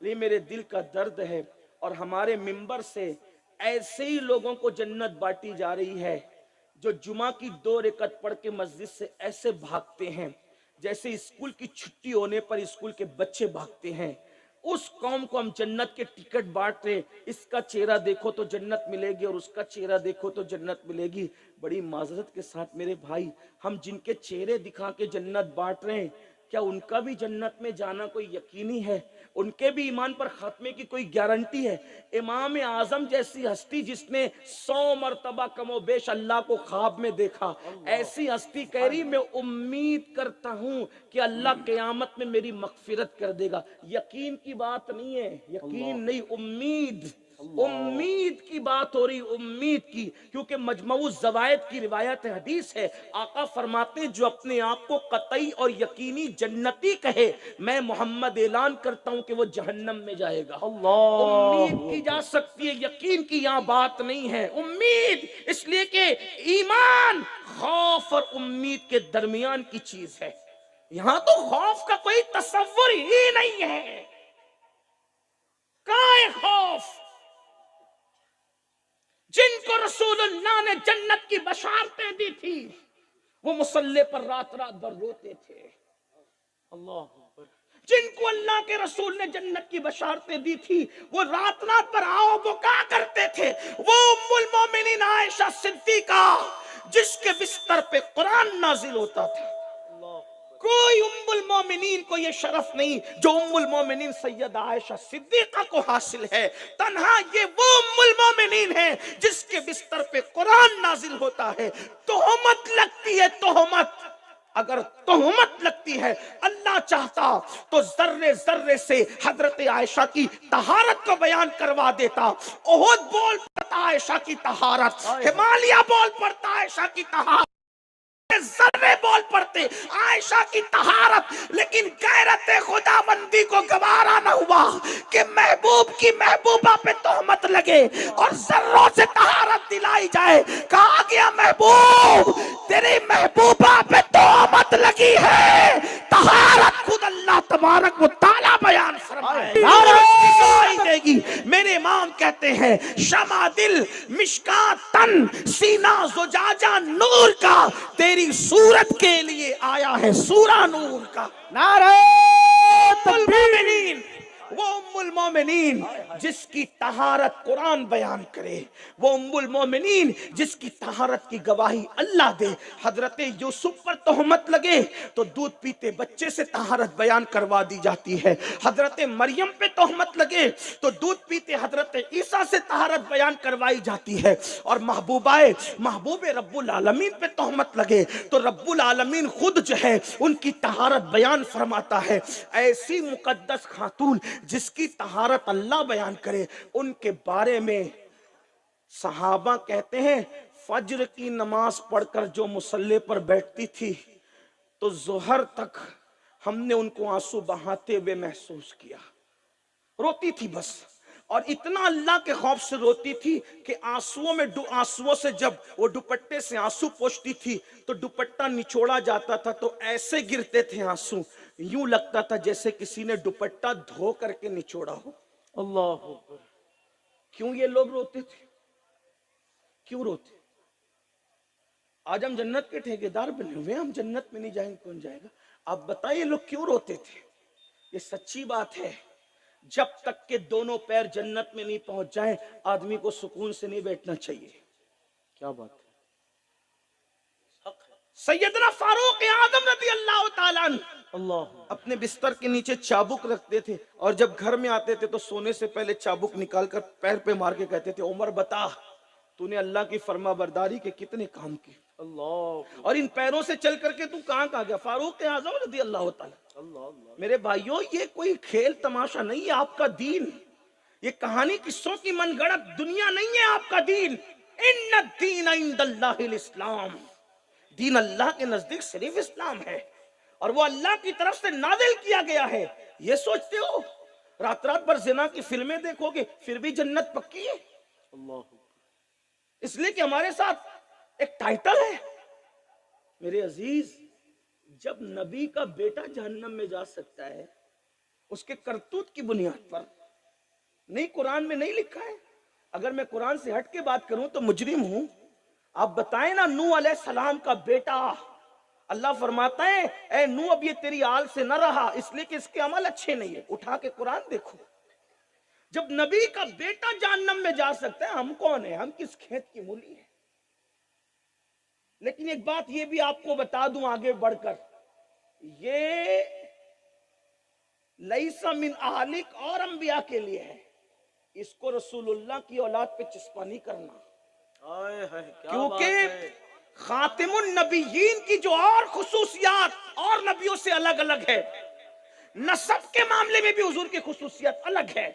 لیکن میرے دل کا درد ہے اور ہمارے منبر سے ایسے ہی لوگوں کو جنت بانٹی جا رہی ہے جو جمعہ کی 2 رکعت پڑھ کے مسجد سے ایسے بھاگتے ہیں جیسے اسکول کی چھٹی ہونے پر اسکول کے بچے بھاگتے ہیں. اس قوم کو ہم جنت کے ٹکٹ بانٹ رہے, اس کا چہرہ دیکھو تو جنت ملے گی اور اس کا چہرہ دیکھو تو جنت ملے گی. بڑی معذرت کے ساتھ میرے بھائی, ہم جن کے چہرے دکھا کے جنت بانٹ رہے ہیں, کیا ان کا بھی جنت میں جانا کوئی یقینی ہے؟ ان کے بھی ایمان پر خاتمے کی کوئی گارنٹی ہے؟ امام اعظم جیسی ہستی جس نے 100 مرتبہ کم و بیش اللہ کو خواب میں دیکھا, ایسی ہستی کہہ رہی میں امید کرتا ہوں کہ اللہ قیامت میں میری مغفرت کر دے گا. یقین کی بات نہیں ہے, یقین نہیں, امید, امید کی بات ہو رہی, امید کی. کیونکہ مجموع الزوائد کی روایت حدیث ہے, آقا فرماتے ہیں جو اپنے آپ کو قطعی اور یقینی جنتی کہے میں محمد اعلان کرتا ہوں کہ وہ جہنم میں جائے گا. امید کی جا سکتی ہے, یقین کی یہاں بات نہیں ہے. امید اس لیے کہ ایمان خوف اور امید کے درمیان کی چیز ہے. یہاں تو خوف کا کوئی تصور ہی نہیں ہے. کہاں ہے خوف؟ جن کو رسول اللہ نے جنت کی بشارتیں دی تھی وہ مصلی پر رات رات بھر روتے تھے. اللہ اکبر. جن کو اللہ کے رسول نے جنت کی بشارتیں دی تھی وہ رات رات پر آؤ بکا کرتے تھے. وہ ام المومنین عائشہ صدیقہ جس کے بستر پہ قرآن نازل ہوتا تھا. کوئی ام المومنین کو یہ شرف نہیں جو ام المومنین سیدہ عائشہ صدیقہ کو حاصل ہے. تنہا یہ وہ ام المومنین ہے جس کے بستر پہ قرآن نازل ہوتا ہے. تہمت لگتی ہے, تہمت. اگر تہمت لگتی ہے, اللہ چاہتا تو ذرے ذرے سے حضرت عائشہ کی طہارت کو بیان کروا دیتا. احد بول پڑتا عائشہ کی طہارت, ہمالیہ بول پڑتا عائشہ کی طہارت, ذرے بول پڑتے عائشہ کی طہارت. لیکن غیرت خدا بندی کو گوارا نہ ہوا کہ محبوب کی محبوبہ پہ تہمت لگے اور ذروں سے طہارت دلائی جائے. کہا گیا محبوب تیری محبوبہ پہ تہمت لگی ہے, طہارت خود اللہ تبارک و تعالی بیان فرمائے دے گی. میرے امام کہتے ہیں شمع دل مشکات تن سینہ زجاجہ نور کا, تیری صورت کے لیے آیا ہے سورہ نور کا. نعرہ المومنین, وہ ام المومنین جس کی طہارت قرآن بیان کرے, وہ ام المومنین جس کی طہارت کی گواہی اللہ دے. حضرت یوسف پر تہمت لگے تو دودھ پیتے بچے سے طہارت بیان کروا دی جاتی ہے. حضرت مریم پہ تہمت لگے تو دودھ پیتے حضرت عیسیٰ سے طہارت بیان کروائی جاتی ہے. اور محبوب رب العالمین پہ تہمت لگے تو رب العالمین خود جو ہے ان کی طہارت بیان فرماتا ہے. ایسی مقدس خاتون جس کی طہارت اللہ بیان کرے, ان کے بارے میں صحابہ کہتے ہیں فجر کی نماز پڑھ کر جو مصلی پر بیٹھتی تھی تو ظہر تک ہم نے ان کو آنسو بہاتے ہوئے محسوس کیا. روتی تھی بس, اور اتنا اللہ کے خوف سے روتی تھی کہ آنسوؤں سے جب وہ دوپٹے سے آنسو پوچھتی تھی تو دوپٹہ نچوڑا جاتا تھا تو ایسے گرتے تھے آنسو, یوں لگتا تھا جیسے کسی نے دوپٹہ دھو کر کے نچوڑا ہو. اللہ اکبر. کیوں یہ لوگ روتے تھے؟ کیوں روتے؟ آج ہم جنت کے ٹھیکیدار بنے ہوئے, ہم جنت میں نہیں جائیں کون جائے گا؟ آپ بتائیے لوگ کیوں روتے تھے؟ یہ سچی بات ہے, جب تک کہ دونوں پیر جنت میں نہیں پہنچ جائیں آدمی کو سکون سے نہیں بیٹھنا چاہیے. کیا بات ہے. سیدنا فاروق اعظم رضی اللہ تعالیٰ عنہ اللہ اپنے بستر کے نیچے چابک رکھتے تھے, اور جب گھر میں آتے تھے تو سونے سے پہلے چابک نکال کر پیر پہ مار کے کہتے تھے عمر بتا تو نے اللہ کی فرما برداری کے کتنے کام کیے, اللہ اور ان پیروں سے چل کر کے تو کہاں گیا؟ فاروق اعظم رضی اللہ تعالیٰ. اللہ. میرے بھائیوں یہ کوئی کھیل تماشا نہیں ہے آپ کا دین, یہ کہانی قصوں کی من گڑت دنیا نہیں ہے آپ کا دین. ان الدین عند اللہ الاسلام, دین اللہ کے نزدیک صرف اسلام ہے, اور وہ اللہ کی طرف سے نازل کیا گیا ہے. یہ سوچتے ہو رات رات بھر زنا کی فلمیں دیکھو گے پھر بھی جنت پکی ہے؟ اللہ. اس لیے کہ ہمارے ساتھ ایک ٹائٹل ہے. میرے عزیز, جب نبی کا بیٹا جہنم میں جا سکتا ہے, اس کے کرتوت کی بنیاد پر نہیں، قرآن میں نہیں لکھا ہے. اگر میں قرآن سے ہٹ کے بات کروں تو مجرم ہوں. آپ بتائیں نا، نوح علیہ السلام کا بیٹا، اللہ فرماتا ہے اے نوح اب یہ تیری آل سے نہ رہا، اس لیے کہ اس کے عمل اچھے نہیں ہے. اٹھا کے قرآن دیکھو. جب نبی کا بیٹا جہنم میں جا سکتا ہے، ہم کون ہیں؟ ہم کس کھیت کی مولی ہیں؟ لیکن ایک بات یہ بھی آپ کو بتا دوں آگے بڑھ کر، یہ لیسا من اہلک اور انبیاء کے لیے ہے. اس کو رسول اللہ کی اولاد پہ چسپاں نہیں کرنا، آئے ہائے کیا بات کیونکہ ہے. خاتم النبیین کی جو اور خصوصیات اور نبیوں سے الگ الگ ہے، نسب کے معاملے میں بھی حضور کی خصوصیت الگ ہے.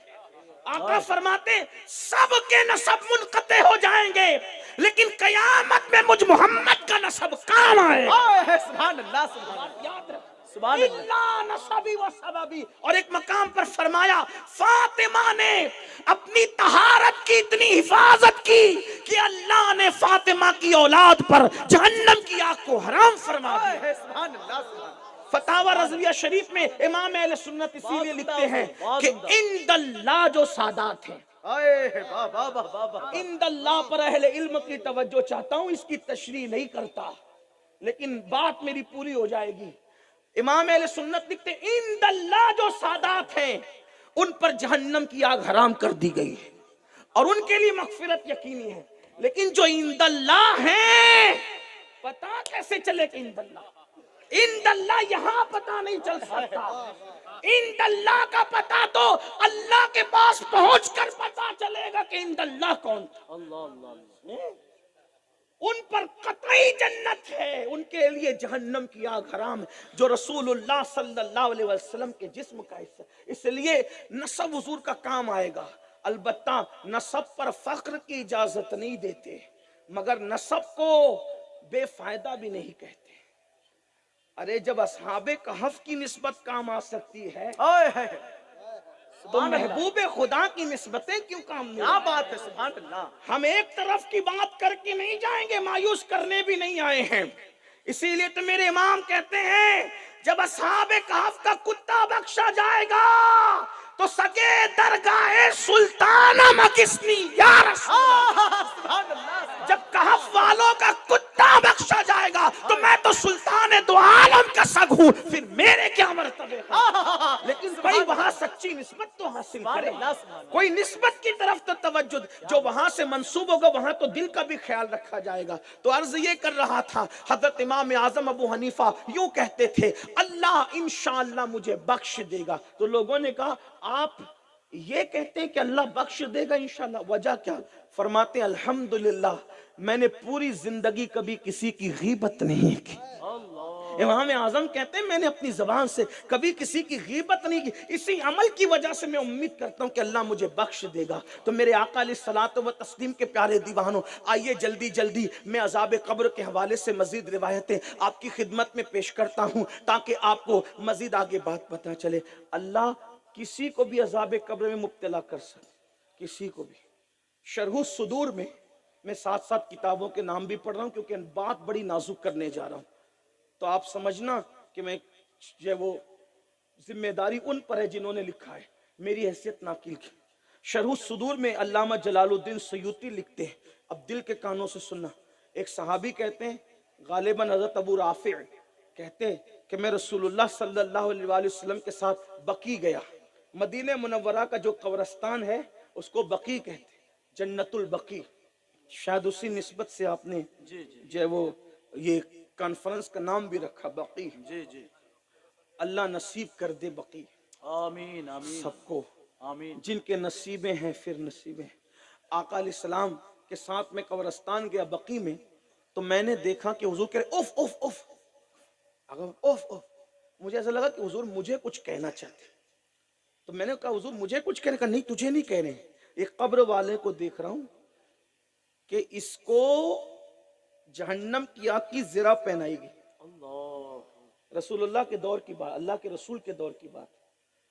آقا فرماتے ہیں سب کے نسب منقطع ہو جائیں گے، لیکن قیامت میں مجھ محمد کا نسب کام آئے گا. آئے ہائے سبحان اللہ سبحان اللہ یاد رکھ، سبحان اللہ. اللہ نسبی و سببی. اور ایک مقام پر فرمایا فاطمہ نے اپنی طہارت کی اتنی حفاظت کی کہ اللہ نے فاطمہ کی اولاد پر جہنم کی آگ کو حرام فرما دیا. آئے ہائے سبحان اللہ سبحان اللہ. فتاوی رضویہ شریف میں امام اہل سنت اسی لیے لکھتے ہیں کہ عند اللہ جو سادات ہیں، آئے ہائے واہ واہ واہ واہ واہ. عند اللہ پر اہل علم کی توجہ چاہتا ہوں، اس کی تشریح نہیں کرتا لیکن بات میری پوری ہو جائے گی. امام اہل سنت لکھتے ہیں عند اللہ جو سادات ہیں ان پر جہنم کی آگ حرام کر دی گئی ہے اور ان کے لیے مغفرت یقینی ہے. لیکن جو عند اللہ ہیں پتا کیسے چلے کہ عند اللہ؟ عند اللہ یہاں پتا نہیں چل سکتا. عند اللہ کا پتا تو اللہ کے پاس پہنچ کر پتا چلے گا کہ عند اللہ کون تھا. اللہ اللہ اللہ. ان پر قطعی جنت ہے، ان کے لیے جہنم کی آگ حرام ہے. جو رسول اللہ صلی اللہ علیہ وسلم کے جسم کا حصہ، اس لیے نسب حضور کا کام آئے گا. البتہ نسب پر فخر کی اجازت نہیں دیتے، مگر نسب کو بے فائدہ بھی نہیں کہتے. ارے جب اصحاب کہف کی نسبت کام آ سکتی ہے آئے ہائے تو محبوب خدا کی نسبتیں کیوں کام نہیں؟ کیا بات ہے سبحان اللہ. ہم ایک طرف کی بات کر کے نہیں جائیں گے، مایوس کرنے بھی نہیں آئے ہیں. اسی لیے تو میرے امام کہتے ہیں جب اصحاب کہف کا کتا بخشا جائے گا تو سگے درگاہ سلطان مکسنی یا رسول سبحان اللہ. جب کہف والوں کا کتا بخشا جائے گا تو میں تو سلطان دو عالم کا سگ ہوں، پھر میرے کیا مرتبے ہیں؟ لیکن کوئی وہاں سچی نسبت تو حاصل کرے، کوئی نسبت کی طرف تو توجہ. جو وہاں سے منسوب ہوگا وہاں تو دل کا بھی خیال رکھا جائے گا. تو عرض یہ کر رہا تھا، حضرت امام اعظم ابو حنیفہ یوں کہتے تھے اللہ انشاءاللہ مجھے بخش دے گا. تو لوگوں نے کہا آپ یہ کہتے ہیں کہ اللہ بخش دے گا انشاءاللہ، وجہ کیا؟ فرماتے ہیں الحمدللہ میں نے پوری زندگی کبھی کسی کی غیبت نہیں کی. امام اعظم کہتے ہیں میں نے اپنی زبان سے کبھی کسی کی غیبت نہیں کی، اسی عمل کی وجہ سے میں امید کرتا ہوں کہ اللہ مجھے بخش دے گا. تو میرے آقا علیہ الصلوۃ و تسلیم کے پیارے دیوانوں، آئیے جلدی جلدی میں عذاب قبر کے حوالے سے مزید روایتیں آپ کی خدمت میں پیش کرتا ہوں تاکہ آپ کو مزید آگے بات پتہ چلے. اللہ کسی کو بھی عذاب قبر میں مبتلا کر سکتے، کسی کو بھی. شرح الصدور میں ساتھ ساتھ کتابوں کے نام بھی پڑھ رہا ہوں کیونکہ بات بڑی نازک کرنے جا رہا ہوں. تو آپ سمجھنا کہ میں وہ ذمہ داری ان پر ہے جنہوں نے لکھا ہے، میری حیثیت ناقل کی. شرح الصدور میں علامہ جلال الدین سیوطی لکھتے ہیں، اب دل کے کانوں سے سننا. ایک صحابی کہتے ہیں، غالباً حضرت ابو رافع کہتے ہیں کہ میں رسول اللہ صلی اللہ علیہ وآلہ وسلم کے ساتھ بقیع گیا. مدینہ منورہ کا جو قبرستان ہے اس کو بقیع کہتے ہیں، جنت البقیع. شاید اسی نسبت سے آپ نے جو ہے وہ یہ کانفرنس کا نام بھی رکھا بقیع. جی جی. اللہ نصیب کر دے بقیع آمین آمین سب کو، آمین. جن کے نصیبیں ہیں پھر نصیبیں. آقا علیہ السلام کے ساتھ میں قبرستان گیا بقیع میں، تو میں نے دیکھا کہ حضور کہہ رہے if if if if if. مجھے ایسا لگا کہ حضور مجھے کچھ کہنا چاہتے. تو میں نے کہا حضور مجھے کچھ کہنے کا نہیں، تجھے نہیں کہہ رہے ہیں. ایک قبر والے کو دیکھ رہا ہوں کہ اس کو جہنم کی آگ کی زرہ پہنائی گئی. اللہ. رسول اللہ کے دور کی بات، اللہ کے رسول کے دور کی بات،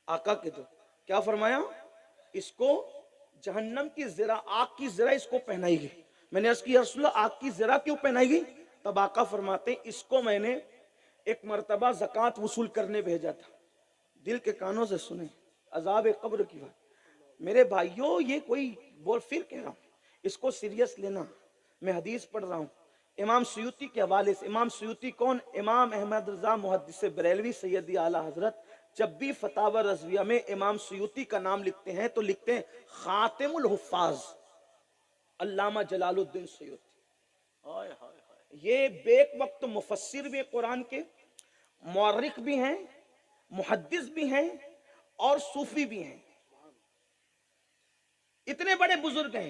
آقا کے دور. کیا فرمایا؟ اس کو جہنم کی زرہ، آگ کی زرہ اس کو پہنائی گئی. میں نے عرض کی یا رسول اللہ آگ کی زرہ کیوں پہنائی گئی؟ تب آقا فرماتے ہیں اس کو میں نے ایک مرتبہ زکوٰۃ وصول کرنے بھیجا تھا. دل کے کانوں سے سنیں عذاب قبر کی بات. میرے بھائیوں یہ کوئی بول پھر کہہ رہا ہوں اس کو سیریس لینا. میں حدیث پڑھ رہا ہوں امام سیوطی کے حوالے سے. امام سیوطی کون؟ امام احمد رضا محدث بریلوی سیدی اعلیٰ حضرت. جب بھی فتاوی رضویہ میں امام سیوطی کا نام لکھتے ہیں تو لکھتے ہیں خاتم الحفاظ علامہ جلال الدین سیوطی. ہائے ہائے ہائے. یہ بیک وقت مفسر بھی قرآن کے، مورخ بھی ہیں، محدث بھی ہیں اور صوفی بھی ہیں. اتنے بڑے بزرگ ہیں.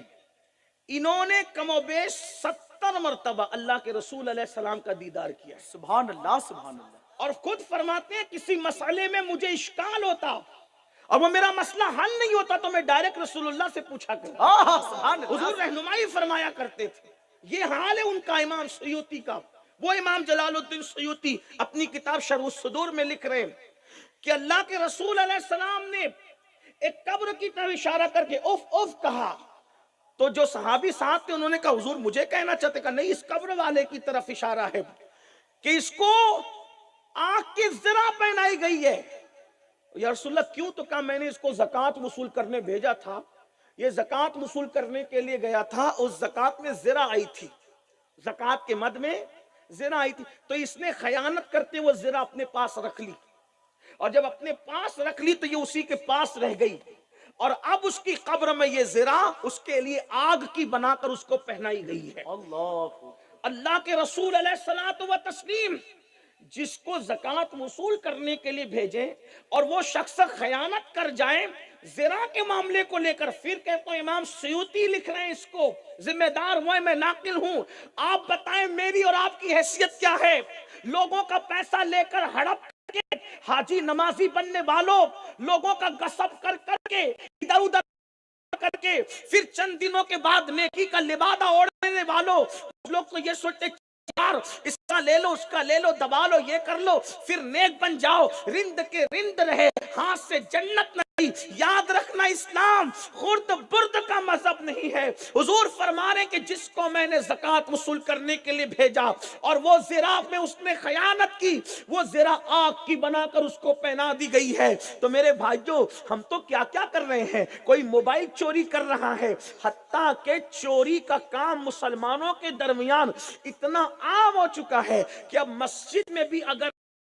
انہوں نے کم و بیش 70 مرتبہ اللہ کے رسول علیہ السلام کا دیدار کیا ہے. سبحان اللہ سبحان اللہ. اور خود فرماتے ہیں کسی مسئلے میں مجھے اشکال ہوتا اور وہ میرا مسئلہ حل نہیں ہوتا تو میں ڈائریکٹ رسول اللہ سے پوچھا کرتا. سبحان اللہ. حضور رہنمائی فرمایا کرتے تھے. یہ حال ہے ان کا امام سیوطی کا. وہ امام جلال الدین سیوطی اپنی کتاب شرح الصدور میں لکھ رہے ہیں کہ اللہ کے رسول علیہ السلام نے ایک قبر کی طرف اشارہ کر کے اف اف کہا تو جو صحابی ساتھ تھے انہوں نے کہا حضور مجھے کہنا چاہتے، کہا نہیں اس قبر والے کی طرف اشارہ ہے کہ اس کو آنکھ کی زرہ پہنائی گئی ہے. یا رسول اللہ کیوں؟ تو کہا میں نے اس کو زکوٰۃ وصول کرنے بھیجا تھا، یہ زکوٰۃ وصول کرنے کے لیے گیا تھا، اس زکوٰۃ میں زرہ آئی تھی، زکوٰۃ کے مد میں زرہ آئی تھی تو اس نے خیانت کرتے وہ زرہ اپنے پاس رکھ لی اور جب اپنے پاس رکھ لی تو یہ اسی کے پاس رہ گئی اور اب اس کی قبر میں یہ زرہ اس کے لیے آگ کی بنا کر اس کو پہنائی گئی ہے. اللہ. اللہ کے رسول علیہ الصلوۃ والتسلیم جس کو زکوٰۃ وصول کرنے کے لیے بھیجیں اور وہ شخص خیانت کر جائیں زرا کے معاملے کو لے کر، پھر کہتے ہیں امام سیوطی لکھ رہے ہیں اس کو ذمہ دار ہوئے میں ناقل ہوں، آپ بتائیں میری اور آپ کی حیثیت کیا ہے؟ لوگوں کا پیسہ لے کر ہڑپ کر کے حاجی نمازی بننے والوں، لوگوں کا غصب کر کر کے ادھر ادھر کر کے پھر چند دنوں کے بعد نیکی کا لبادہ اوڑھنے والوں، لوگ تو یہ سوچتے اس کا لے لو اس کا لے لو دبا لو یہ کر لو پھر نیک بن جاؤ، رند کے رند رہے ہاتھ سے جنت نہیں. یاد رکھنا اسلام خرد برد کا مذہب نہیں ہے. حضور فرما رہے کہ جس کو میں نے زکوٰۃ وصول کرنے کے لیے بھیجا اور وہ زرہ میں اس نے خیانت کی، وہ زرہ آگ کی بنا کر اس کو پہنا دی گئی ہے. تو میرے بھائیوں ہم تو کیا کیا کر رہے ہیں، کوئی موبائل چوری کر رہا ہے، حتیٰ کہ چوری کا کام مسلمانوں کے درمیان اتنا عام ہو چکا ہے کہ اب مسجد میں بھی اگر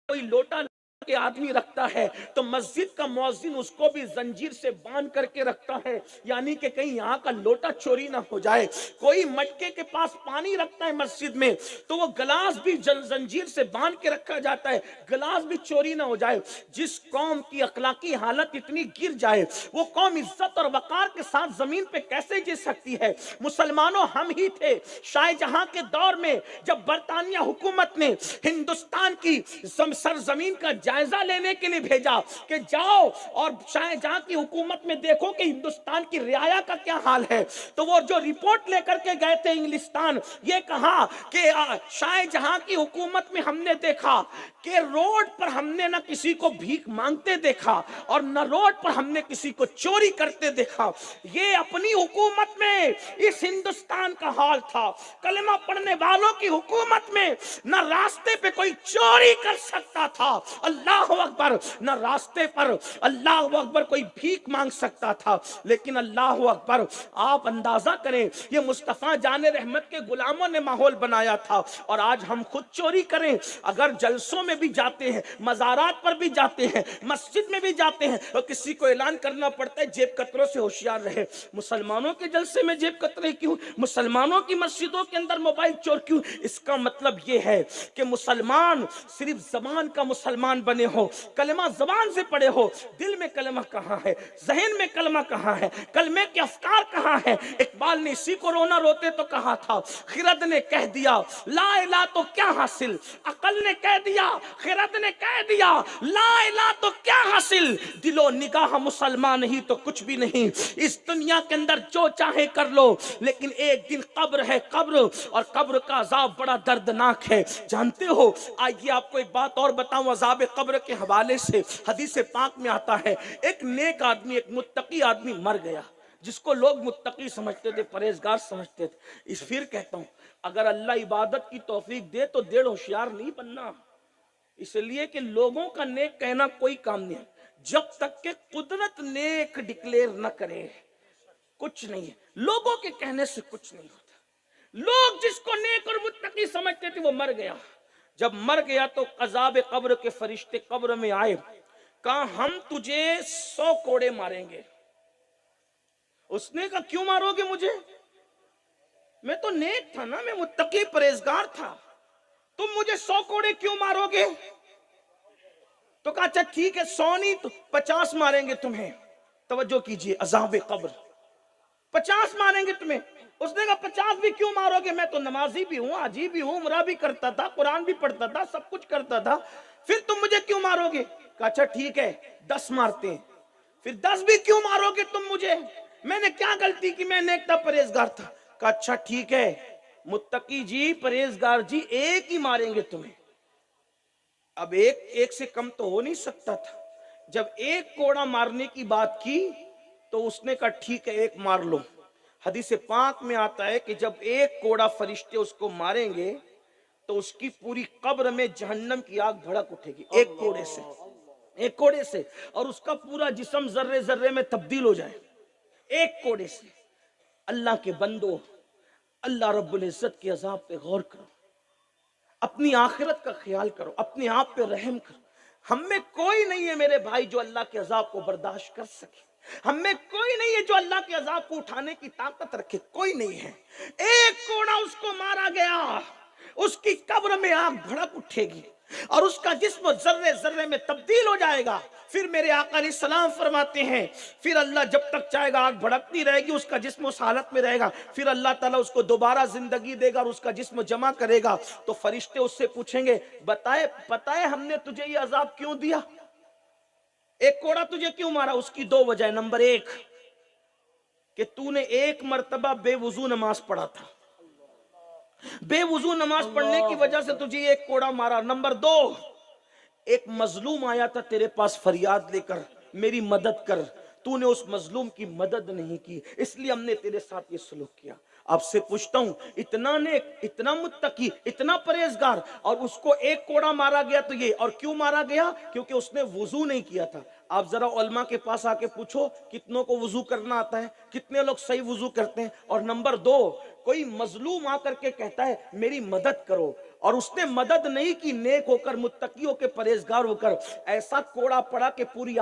کوئی لوٹا کے آدمی رکھتا ہے تو مسجد کا مؤذن اس کو بھی زنجیر سے باندھ کر کے رکھتا ہے، یعنی کہ کہیں یہاں کا لوٹا چوری نہ ہو جائے. کوئی مٹکے کے پاس پانی رکھتا ہے مسجد میں تو وہ گلاس بھی زنجیر سے باندھ کے رکھا جاتا ہے، گلاس بھی چوری نہ ہو جائے. جس قوم کی اخلاقی حالت اتنی گر جائے وہ قوم عزت اور وقار کے ساتھ زمین پہ کیسے جی سکتی ہے؟ مسلمانوں ہم ہی تھے شاہ جہاں کے دور میں جب برطانیہ حکومت نے ہندوستان کی سرزمین کا جائزہ لینے کے لیے بھیجا کہ جاؤ اور شاہ جہاں کی حکومت میں دیکھو کہ ہندوستان کی رعایا کا کیا حال ہے، تو وہ جو رپورٹ لے کر کے گئے تھے انگلستان، یہ کہا کہ شاہ جہاں کی حکومت میں ہم نے دیکھا کہ روڈ پر ہم نے نہ کسی کو بھیک مانگتے دیکھا اور نہ روڈ پر ہم نے کسی کو چوری کرتے دیکھا. یہ اپنی حکومت میں اس ہندوستان کا حال تھا. کلمہ پڑھنے والوں کی حکومت میں نہ راستے پہ کوئی چوری کر سکتا تھا، اللہ اکبر، نہ راستے پر اللہ اکبر کوئی بھیک مانگ سکتا تھا. لیکن اللہ اکبر آپ اندازہ کریں یہ مصطفیٰ جان رحمت کے غلاموں نے ماحول بنایا تھا اور آج ہم خود چوری کریں. اگر جلسوں میں بھی جاتے ہیں، مزارات پر بھی جاتے ہیں، مسجد میں بھی جاتے ہیں اور کسی کو اعلان کرنا پڑتا ہے جیب کتروں سے ہوشیار رہے. مسلمانوں کے جلسے میں جیب کترے کیوں؟ مسلمانوں کی مسجدوں کے اندر موبائل چور کیوں؟ اس کا مطلب یہ ہے کہ مسلمان صرف زبان کا مسلمان بنے ہو، کلمہ زبان سے پڑھے ہو، دل میں کلمہ کہاں ہے، ذہن میں کلمہ کہاں ہے، کلمے کے افکار کہاں ہے؟ اقبال نے اسی کو رونا روتے تو کہا تھا، خرد نے کہہ دیا لا الہ تو کیا حاصل، عقل نے کہہ دیا، خرد نے کہہ دیا لا الہ تو کیا حاصل، دل و نگاہ مسلمان نہیں تو کچھ بھی نہیں. اس دنیا کے اندر جو چاہے کر لو لیکن ایک دن قبر ہے، قبر، اور قبر کا عذاب بڑا دردناک ہے. جانتے ہو، آئیے آپ کو ایک بات اور بتاؤں عذاب قبر کے حوالے سے. حدیث پاک میں آتا ہے ایک نیک آدمی، ایک متقی آدمی مر گیا جس کو لوگ متقی سمجھتے تھے، پرہیزگار سمجھتے تھے. اس پھر کہتا ہوں اگر اللہ عبادت کی توفیق دے تو ڈیڑھ ہوشیار نہیں بننا، اس لیے کہ لوگوں کا نیک کہنا کوئی کام نہیں ہے. جب تک کہ قدرت نیک ڈکلیئر نہ کرے کچھ نہیں ہے. لوگوں کے کہنے سے کچھ نہیں ہوتا. لوگ جس کو نیک اور متقی سمجھتے تھے وہ مر گیا. جب مر گیا تو عذاب قبر کے فرشتے قبر میں آئے, کہا ہم تجھے 100 کوڑے ماریں گے. اس نے کہا کیوں مارو گے مجھے؟ میں تو نیک تھا نا, میں متقی پرہیزگار تھا, تم مجھے 100 کوڑے کیوں مارو گے؟ تو کہا اچھا ٹھیک ہے 100 نہیں تو 50 ماریں گے تمہیں. توجہ کیجئے, عذاب قبر 50 ماریں گے تمہیں. اس نے کہا 50 بھی کیوں مارو گے, میں تو نمازی بھی ہوں, حاجی بھی ہوں, عمرہ بھی کرتا تھا, قرآن بھی پڑھتا تھا, سب کچھ کرتا تھا, پھر تم مجھے کیوں مارو گے؟ کہا اچھا ٹھیک ہے 10 مارتے ہیں. پھر 10 بھی کیوں مارو گے تم مجھے؟ میں نے کیا غلطی کی, میں نیک تھا, پرہیزگار تھا. کہا اچھا ٹھیک ہے متقی جی, پرہیزگار جی, ایک ہی ماریں گے تمہیں. اب ایک سے کم تو ہو نہیں سکتا تھا. جب ایک کوڑا مارنے کی بات کی تو اس نے کہا ٹھیک ہے ایک مار لو. حدیث پاک میں آتا ہے کہ جب ایک کوڑا فرشتے اس کو ماریں گے تو اس کی پوری قبر میں جہنم کی آگ بھڑک اٹھے گی, ایک کوڑے سے, ایک کوڑے سے, اور اس کا پورا جسم ذرے ذرے میں تبدیل ہو جائے, ایک کوڑے سے. اللہ کے بندو, اللہ رب العزت کے عذاب پہ غور کرو, اپنی آخرت کا خیال کرو, اپنے آپ پہ رحم کرو. ہم میں کوئی نہیں ہے میرے بھائی جو اللہ کے عذاب کو برداشت کر سکے. ہم میں کوئی نہیں ہے جو اللہ کے عذاب کو اٹھانے کی طاقت رکھے, کوئی نہیں ہے. ایک کوڑا اس کو مارا گیا, اس کی قبر میں آگ بھڑک اٹھے گی اور اس کا جسم ذرے ذرے میں تبدیل ہو جائے گا. پھر میرے آقا علیہ السلام فرماتے ہیں پھر اللہ جب تک چاہے گا آگ بھڑکتی رہے گی, اس کا جسم اس حالت میں رہے گا. پھر اللہ تعالیٰ اس کو دوبارہ زندگی دے گا اور اس کا جسم جمع کرے گا. تو فرشتے اس سے پوچھیں گے پتہ ہے ہم نے تجھے یہ عذاب کیوں دیا, ایک کوڑا تجھے کیوں مارا؟ اس کی 2 وجہ. نمبر 1 کہ تو نے ایک مرتبہ بے وضو نماز پڑھا تھا, بے وضو نماز پڑھنے کی وجہ سے تجھے ایک کوڑا مارا. نمبر 2 ایک مظلوم آیا تھا تیرے پاس فریاد لے کر, میری مدد کر, تو نے اس مظلوم کی مدد نہیں کی, اس لیے ہم نے تیرے ساتھ یہ سلوک کیا. آپ سے پوچھتا ہوں, اتنا نیک, اتنا متقی, اتنا پرہیزگار, اور اس کو ایک کوڑا مارا گیا تو یہ, اور کیوں مارا گیا؟ کیونکہ اس نے وضو نہیں کیا تھا. آپ ذرا علماء کے پاس آ کے پوچھو کتنوں کو وضو کرنا آتا ہے, کتنے لوگ صحیح وضو کرتے ہیں. اور نمبر 2, کوئی مظلوم آ کر کے کہتا ہے میری مدد کرو, اور اس نے مدد نہیں کی, نیک ہو کر, متقی ہو کے, پرہیزگار ہو کر, ایسا کوڑا پڑا کہ پوری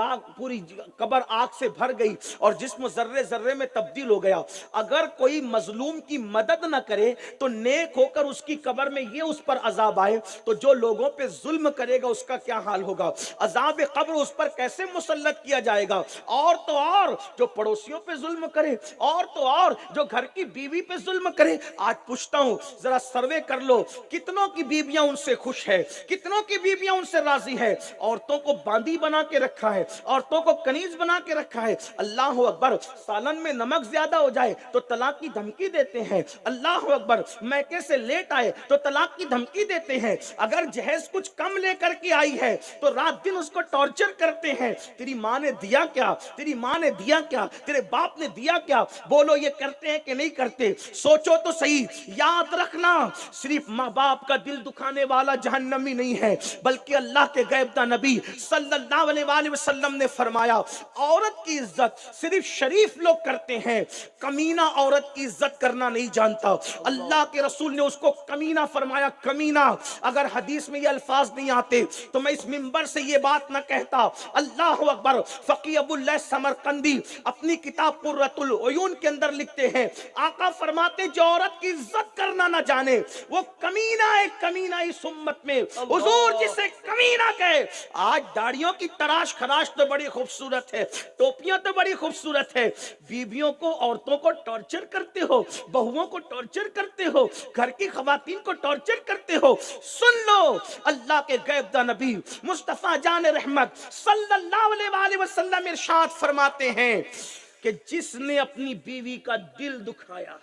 قبر آگ سے بھر گئی اور جسم ذرے ذرے میں تبدیل ہو گیا. اگر کوئی مظلوم کی مدد نہ کرے تو نیک ہو کر اس کی قبر میں یہ اس پر عذاب آئے, تو جو لوگوں پہ ظلم کرے گا اس کا کیا حال ہوگا؟ عذاب قبر اس پر کیسے مسلط کیا جائے گا؟ اور تو اور جو پڑوسیوں پہ ظلم کرے, اور تو اور جو گھر کی بیوی پہ ظلم کرے. آج پوچھتا ہوں ذرا سروے کر لو, کتنوں کی بیویاں ان سے خوش ہے, کتنوں کی بیویاں ان سے راضی ہے؟ عورتوں کو باندی بنا کے رکھا ہے, عورتوں کو کنیز بنا کے رکھا ہے. اللہ اکبر, سالن میں نمک زیادہ ہو جائے تو طلاق کی دھمکی دیتے ہیں. اللہ اکبر, میکے سے لیٹ آئے تو طلاق کی دھمکی دیتے ہیں. اگر جہیز کچھ کم لے کر کے آئی ہے تو رات دن اس کو ٹارچر کرتے ہیں. تیری ماں نے دیا کیا, تیری ماں نے دیا کیا, تیرے باپ نے دیا کیا؟ بولو یہ کرتے ہیں کہ نہیں کرتے؟ سوچو تو صحیح. یاد رکھنا, صرف ماں باپ کا دل دکھانے والا جہنمی نہیں ہے, بلکہ اللہ کے غیبدہ نبی صلی اللہ علیہ وآلہ وسلم نے فرمایا عورت کی عزت صرف شریف لوگ کرتے ہیں, کمینہ عورت کی عزت کرنا نہیں جانتا. اللہ کے رسول نے اس کو کمینہ فرمایا, کمینہ. اگر حدیث میں یہ الفاظ نہیں آتے تو میں اس منبر سے یہ بات نہ کہتا. اللہ اکبر. فقی ابو اللہ سمرقندی اپنی کتاب قرۃ العیون کے اندر لکھتے ہیں, آقا فرماتے جو عورت کی عزت کرنا نہ جانے وہ کمینہ ہے, کمینہ اس امت میں. حضور جسے کمینہ کہے. آج داڑیوں کی تراش خراش تو بڑی خوبصورت ہے, ٹوپیاں تو بڑی خوبصورت ہے, بیویوں کو, عورتوں کو ٹارچر کرتے ہو, بہووں کو ٹارچر کرتے ہو, گھر کی خواتین کو ٹارچر کرتے ہو. سن لو, اللہ کے غیبدہ نبی مصطفیٰ جان رحمت صلی اللہ علیہ وآلہ وسلم ارشاد فرماتے ہیں کہ جس نے اپنی بیوی کا دل دکھایا,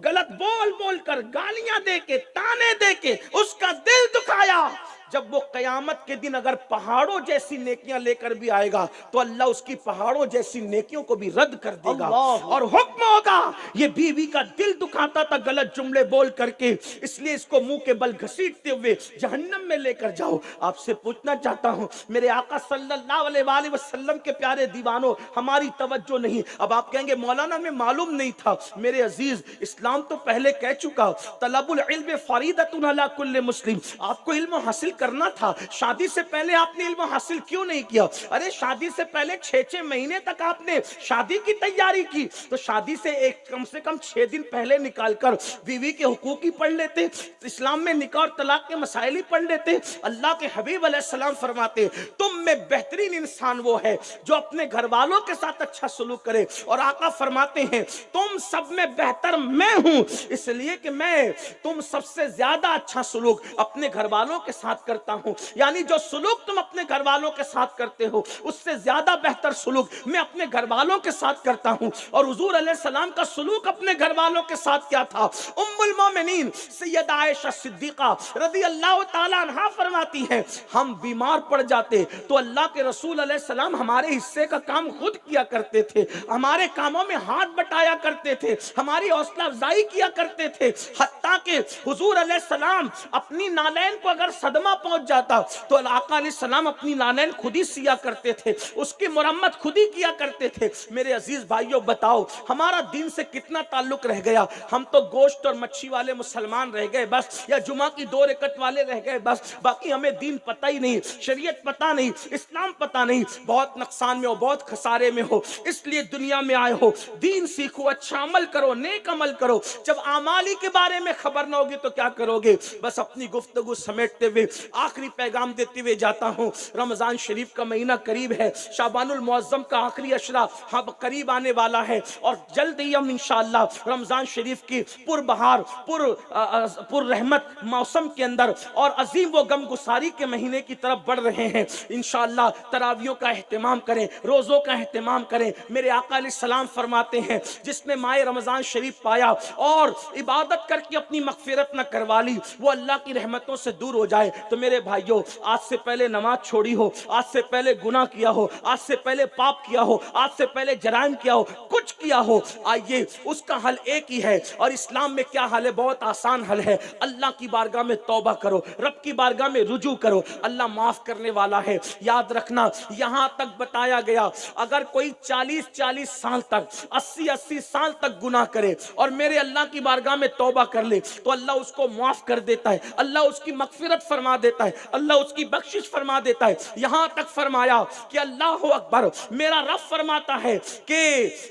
غلط بول بول کر, گالیاں دے کے, تانے دے کے اس کا دل دکھایا, جب وہ قیامت کے دن اگر پہاڑوں جیسی نیکیاں لے کر بھی آئے گا تو اللہ اس کی پہاڑوں جیسی نیکیوں کو بھی رد کر دے گا، اللہ اور حکم ہوگا یہ بیوی کا دل دکھاتا تھا غلط جملے بول کر کے، اس لیے اس کو منہ کے بل گھسیٹتے ہوئے جہنم میں لے کر جاؤ۔ آپ سے پوچھنا چاہتا ہوں میرے آقا صلی اللہ علیہ وآلہ وسلم کے پیارے دیوانوں، ہماری توجہ نہیں۔ اب آپ کہیں گے مولانا میں معلوم نہیں تھا۔ میرے عزیز، اسلام تو پہلے کہہ چکا، طلب العلم فریضۃ علی کل مسلم۔ آپ کو علم حاصل کرنا تھا، شادی سے پہلے آپ نے علم حاصل کیوں نہیں کیا؟ ارے شادی سے پہلے 6 مہینے تک آپ نے شادی کی تیاری کی، تو شادی سے کم سے کم 6 دن پہلے نکال کر بیوی کے حقوق ہی پڑھ لیتے، اسلام میں نکاح اور طلاق کے مسائل ہی پڑھ لیتے۔ اللہ کے حبیب علیہ السلام فرماتے تم میں بہترین انسان وہ ہے جو اپنے گھر والوں کے ساتھ اچھا سلوک کرے، اور آقا فرماتے ہیں تم سب میں بہتر میں ہوں، اس لیے کہ میں تم سب سے زیادہ اچھا سلوک اپنے گھر والوں کے ساتھ کرتا ہوں۔ یعنی جو سلوک تم اپنے گھر والوں کے ساتھ کرتے ہو اس سے زیادہ بہتر سلوک میں اپنے گھر والوں کے ساتھ کرتا ہوں۔ اور حضور علیہ السلام کا سلوک اپنے گھر والوں کے ساتھ کیا تھا؟ ام المومنین سیدہ عائشہ صدیقہ رضی اللہ تعالی عنہا فرماتی ہیں ہم بیمار پڑ جاتے تو اللہ کے رسول علیہ السلام ہمارے حصے کا کام خود کیا کرتے تھے، ہمارے کاموں میں ہاتھ بٹایا کرتے تھے، ہماری حوصلہ افزائی کیا کرتے تھے، حتیٰ کہ حضور علیہ السلام اپنی نالین کو اگر صدمہ پہنچ جاتا تو آقا علیہ السلام اپنی نالین خود ہی سیا کرتے تھے، اس کی مرمت خود ہی کیا کرتے تھے۔ میرے عزیز بھائیوں بتاؤ ہمارا دین سے کتنا تعلق رہ گیا؟ ہم تو گوشت اور مچھی والے مسلمان رہ گئے بس، یا جمعہ کی 2 رکعت والے رہ گئے بس، باقی ہمیں دین پتہ ہی نہیں، شریعت پتہ نہیں، اسلام پتہ نہیں۔ بہت نقصان میں ہو، بہت خسارے میں ہو، اس لیے دنیا میں آئے ہو، دین سیکھو، اچھا عمل کرو، نیک عمل کرو۔ جب اعمال کے بارے میں خبر نہ ہوگی تو کیا کرو گے؟ بس اپنی گفتگو سمیٹتے ہوئے آخری پیغام دیتے ہوئے جاتا ہوں، رمضان شریف کا مہینہ قریب ہے، شعبان المعظم کا آخری عشرہ قریب آنے والا ہے، اور جلد ہی ہم انشاءاللہ رمضان شریف کی پر بہار پر رحمت موسم کے اندر اور عظیم و غم گساری کے مہینے کی طرف بڑھ رہے ہیں۔ انشاءاللہ تراویحوں کا اہتمام کریں، روزوں کا اہتمام کریں۔ میرے آقا علیہ السلام فرماتے ہیں جس نے ماہ رمضان شریف پایا اور عبادت کر کے اپنی مغفرت نہ کروا لی وہ اللہ کی رحمتوں سے دور ہو جائے۔ تو میرے بھائیوں، آج سے پہلے نماز چھوڑی ہو، آج سے پہلے گناہ کیا ہو، آج سے پہلے پاپ کیا ہو، آج سے پہلے جرائم کیا ہو، کچھ کیا ہو، آئیے اس کا حل ایک ہی ہے۔ اور اسلام میں کیا حل ہے؟ بہت آسان حل ہے۔ اللہ کی بارگاہ میں توبہ کرو، رب کی بارگاہ میں رجوع کرو، اللہ معاف کرنے والا ہے۔ یاد رکھنا یہاں تک بتایا گیا اگر کوئی 40 سال تک 80 سال تک گناہ کرے اور میرے اللہ کی بارگاہ میں توبہ کر لے تو اللہ اس کو معاف کر دیتا ہے، اللہ اس کی مغفرت فرما دیتا ہے، اللہ اس کی بخشش فرما دیتا ہے۔ یہاں تک فرمایا کہ اللہ اکبر، میرا رب فرماتا ہے کہ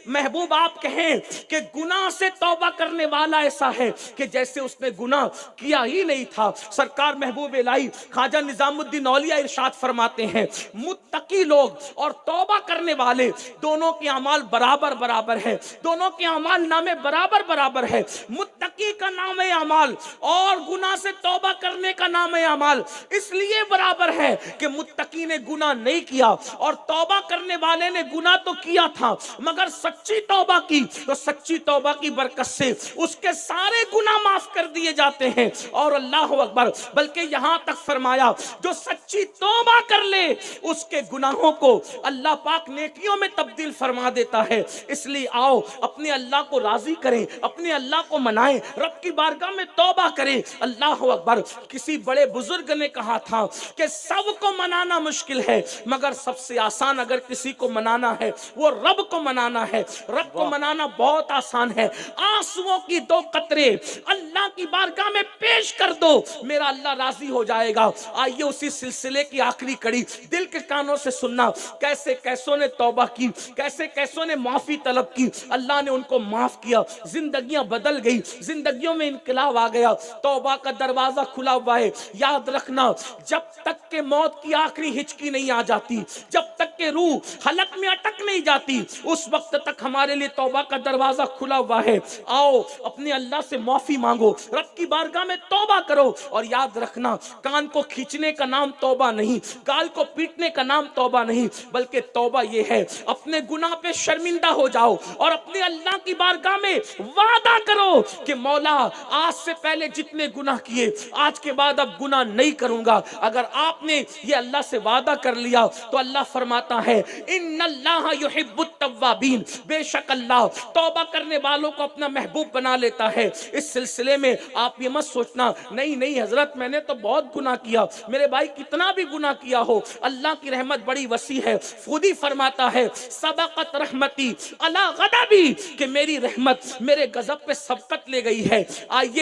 محبوب آپ کہیں کہ گناہ سے توبہ کرنے والا ایسا ہے کہ جیسے اس نے گناہ کیا ہی نہیں تھا۔ سرکار محبوب الہی خواجہ نظام الدین اولیاء ارشاد فرماتے ہیں متقی لوگ اور توبہ کرنے والے دونوں کے اعمال برابر برابر ہے، دونوں کے اعمال نامے برابر برابر ہے۔ متقی کا نام اعمال اور گناہ سے توبہ کرنے کا نام اعمال اس لیے برابر ہے کہ متقی نے گناہ نہیں کیا اور توبہ کرنے والے نے گناہ تو کیا تھا مگر سچی توبہ کی، تو سچی توبہ کی برکت سے اس کے سارے گناہ معاف کر دیے جاتے ہیں۔ اور اللہ اکبر، بلکہ یہاں تک فرمایا جو سچی توبہ کر لے اس کے گناہوں کو اللہ پاک نیکیوں میں تبدیل فرما دیتا ہے۔ اس لیے آؤ اپنے اللہ کو راضی کریں، اپنے اللہ کو منائیں، رب کی بارگاہ میں توبہ کریں۔ اللہ اکبر، کسی بڑے بزرگ نے کہا تھا کہ سب کو منانا مشکل ہے مگر سب سے آسان اگر کسی کو منانا ہے وہ رب کو منانا ہے۔ رب کو منانا بہت آسان ہے۔ آنسوؤں کی 2 قطرے اللہ کی بارگاہ میں پیش کر دو، میرا اللہ راضی ہو جائے گا۔ آئیے اسی سلسلے کی آخری کڑی دل کے کانوں سے سننا، کیسے کیسوں نے توبہ کی، کیسے کیسوں نے معافی طلب کی، اللہ نے ان کو معاف کیا، زندگیاں بدل گئی، زندگیوں میں انقلاب آ گیا، توبہ کا دروازہ کھلا ہوا ہے۔ یاد رکھنا جب تک کہ موت کی آخری ہچکی نہیں آ جاتی، جب تک کہ روح حلق میں اٹک نہیں جاتی، اس وقت تک ہمارے لیے توبہ کا دروازہ کھلا ہوا ہے۔ آؤ اپنے اللہ سے معافی مانگو، رب کی بارگاہ میں توبہ کرو، اور یاد رکھنا کان کو کھینچنے کا نام توبہ نہیں، گال کو پیٹنے کا نام توبہ نہیں، بلکہ توبہ یہ ہے اپنے گناہ پہ شرمندہ ہو جاؤ اور اپنے اللہ کی بارگاہ میں وعدہ کرو کہ مولا آج سے پہلے جتنے گناہ کیے آج کے بعد اب گناہ نہیں کروں گا. اگر آپ نے یہ اللہ سے وعدہ کر لیا تو اللہ فرماتا ہے ان اللہ یحب التوابین، بے شک اللہ توبہ کرنے والوں کو اپنا محبوب بنا لیتا ہے. اس سلسلے میں آپ یہ مت سوچنا نہیں حضرت میں نے تو بہت گناہ کیا. میرے بھائی کتنا بھی گناہ کیا ہو اللہ کی رحمت بڑی وسیع ہے. خود ہی فرماتا ہے سبقت رحمتی علی غضبی، کہ میری رحمت میرے غضب پہ سبقت لے گئی ہے. آئیے